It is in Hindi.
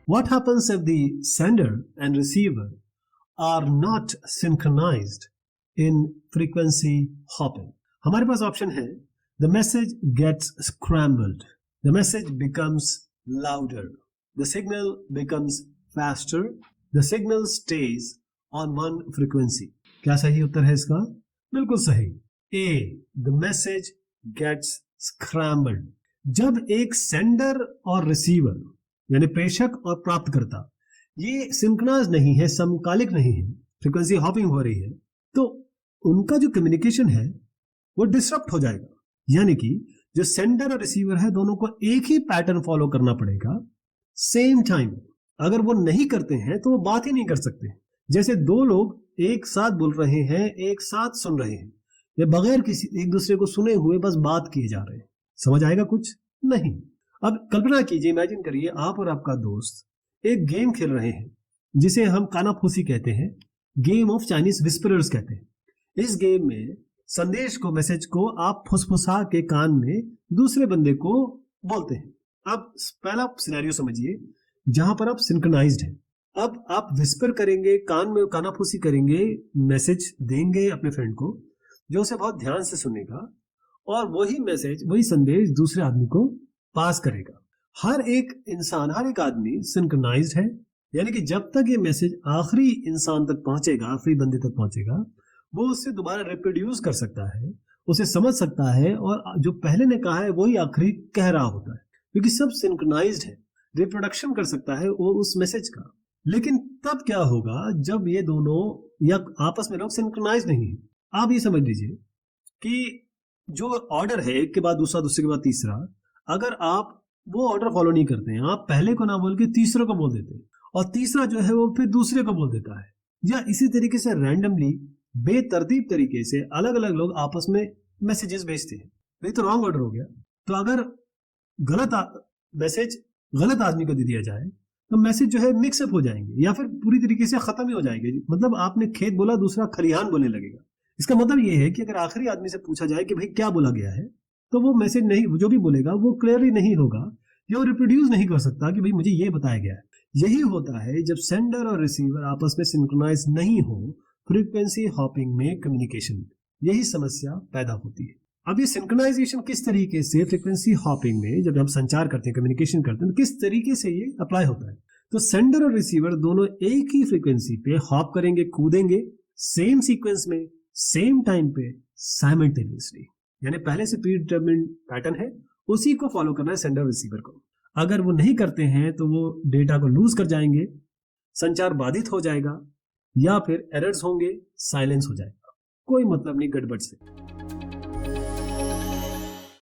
What happens if the sender and receiver are not synchronized in frequency hopping? हमारे पास ऑप्शन है the message gets scrambled, the message becomes louder, the signal becomes faster, the signal stays on one frequency. क्या सही उत्तर है इसका? बिल्कुल सही। A, the message gets scrambled. जब एक सेंडर और रिसीवर यानी प्रेषक और प्राप्तकर्ता ये सिंक्रोनाइज नहीं है, समकालिक नहीं है, फ्रीक्वेंसी हॉपिंग हो रही है, तो उनका जो कम्युनिकेशन है वो डिसरप्ट हो जाएगा। यानी कि जो सेंडर और रिसीवर है दोनों को एक ही पैटर्न फॉलो करना पड़ेगा सेम टाइम। अगर वो नहीं करते हैं तो वो बात ही नहीं कर सकते। जैसे दो लोग एक साथ बोल रहे हैं, एक साथ सुन रहे हैं, या बगैर किसी एक दूसरे को सुने हुए बस बात किए जा रहे हैं। समझ आएगा कुछ? नहीं। अब कल्पना कीजिए, इमेजिन करिए आप और आपका दोस्त एक गेम खेल रहे हैं जिसे हम कानाफूसी कहते हैं, गेम ऑफ चाइनीज विस्परर्स कहते हैं। इस गेम में संदेश को, मैसेज को आप फुसफुसा के कान में दूसरे बंदे को बोलते हैं। अब पहला सिनेरियो समझिए जहां पर आप सिंक्रोनाइज्ड हैं। अब आप विस्पर करेंगे, कान में कानाफूसी करेंगे, मैसेज देंगे अपने फ्रेंड को जो उसे बहुत ध्यान से सुनेगा और वही मैसेज, वही संदेश दूसरे आदमी को पास करेगा। हर एक इंसान, हर एक आदमी सिंक्रोनाइज्ड है, यानी कि जब तक ये मैसेज आखिरी इंसान तक पहुंचेगा, आखिरी बंदे तक पहुंचेगा, वो उससे दोबारा रिप्रोड्यूस कर सकता है, उसे समझ सकता है और जो पहले ने कहा है वही आखिरी कह रहा होता है, क्योंकि सब सिंक्रोनाइज्ड है। रिप्रोडक्शन कर सकता है वो उस मैसेज का। लेकिन तब क्या होगा जब ये दोनों या आपस में लोग सिंक्रोनाइज नहीं है? आप ये समझ लीजिए कि जो ऑर्डर है एक के बाद दूसरा, दूसरे के बाद तीसरा, अगर आप वो ऑर्डर फॉलो नहीं करते हैं, आप पहले को ना बोल के तीसरे को बोल देते हैं और तीसरा जो है वो फिर दूसरे को बोल देता है, या इसी तरीके से रैंडमली बेतरतीब तरीके से अलग अलग लोग आपस में मैसेजेस भेजते हैं, ये तो रॉन्ग ऑर्डर हो गया। तो अगर गलत मैसेज गलत आदमी को दे दिया जाए तो मैसेज जो है मिक्सअप हो जाएंगे या फिर पूरी तरीके से खत्म ही हो जाएंगे। मतलब आपने खेत बोला, दूसरा खलिहान बोलने लगेगा। इसका मतलब ये है कि अगर आखिरी आदमी से पूछा जाए कि भाई क्या बोला गया है, तो वो मैसेज नहीं, जो भी बोलेगा वो क्लियरली नहीं होगा, या वो रिप्रोड्यूस नहीं कर सकता कि भाई मुझे ये बताया गया है। यही होता है जब सेंडर और रिसीवर आपस में सिंक्रोनाइज नहीं हो, फ्रीक्वेंसी हॉपिंग में कम्युनिकेशन, यही समस्या पैदा होती है। अब ये सिंक्रोनाइजेशन किस तरीके से फ्रीक्वेंसी हॉपिंग में जब हम संचार करते हैं, कम्युनिकेशन करते हैं, तो किस तरीके से ये अप्लाई होता है? तो सेंडर और रिसीवर दोनों एक ही फ्रीक्वेंसी पे हॉप करेंगे, कूदेंगे, सेम सीक्वेंस में, सेम टाइम पे, साइमल्टेनियसली। यानी पहले से प्री डिटरमिन्ड पैटर्न है, उसी को फॉलो करना है सेंडर रिसीवर को। अगर वो नहीं करते हैं तो वो डेटा को लूज कर जाएंगे, संचार बाधित हो जाएगा, या फिर एरर्स होंगे, साइलेंस हो जाएगा। कोई मतलब नहीं गड़बड़ से।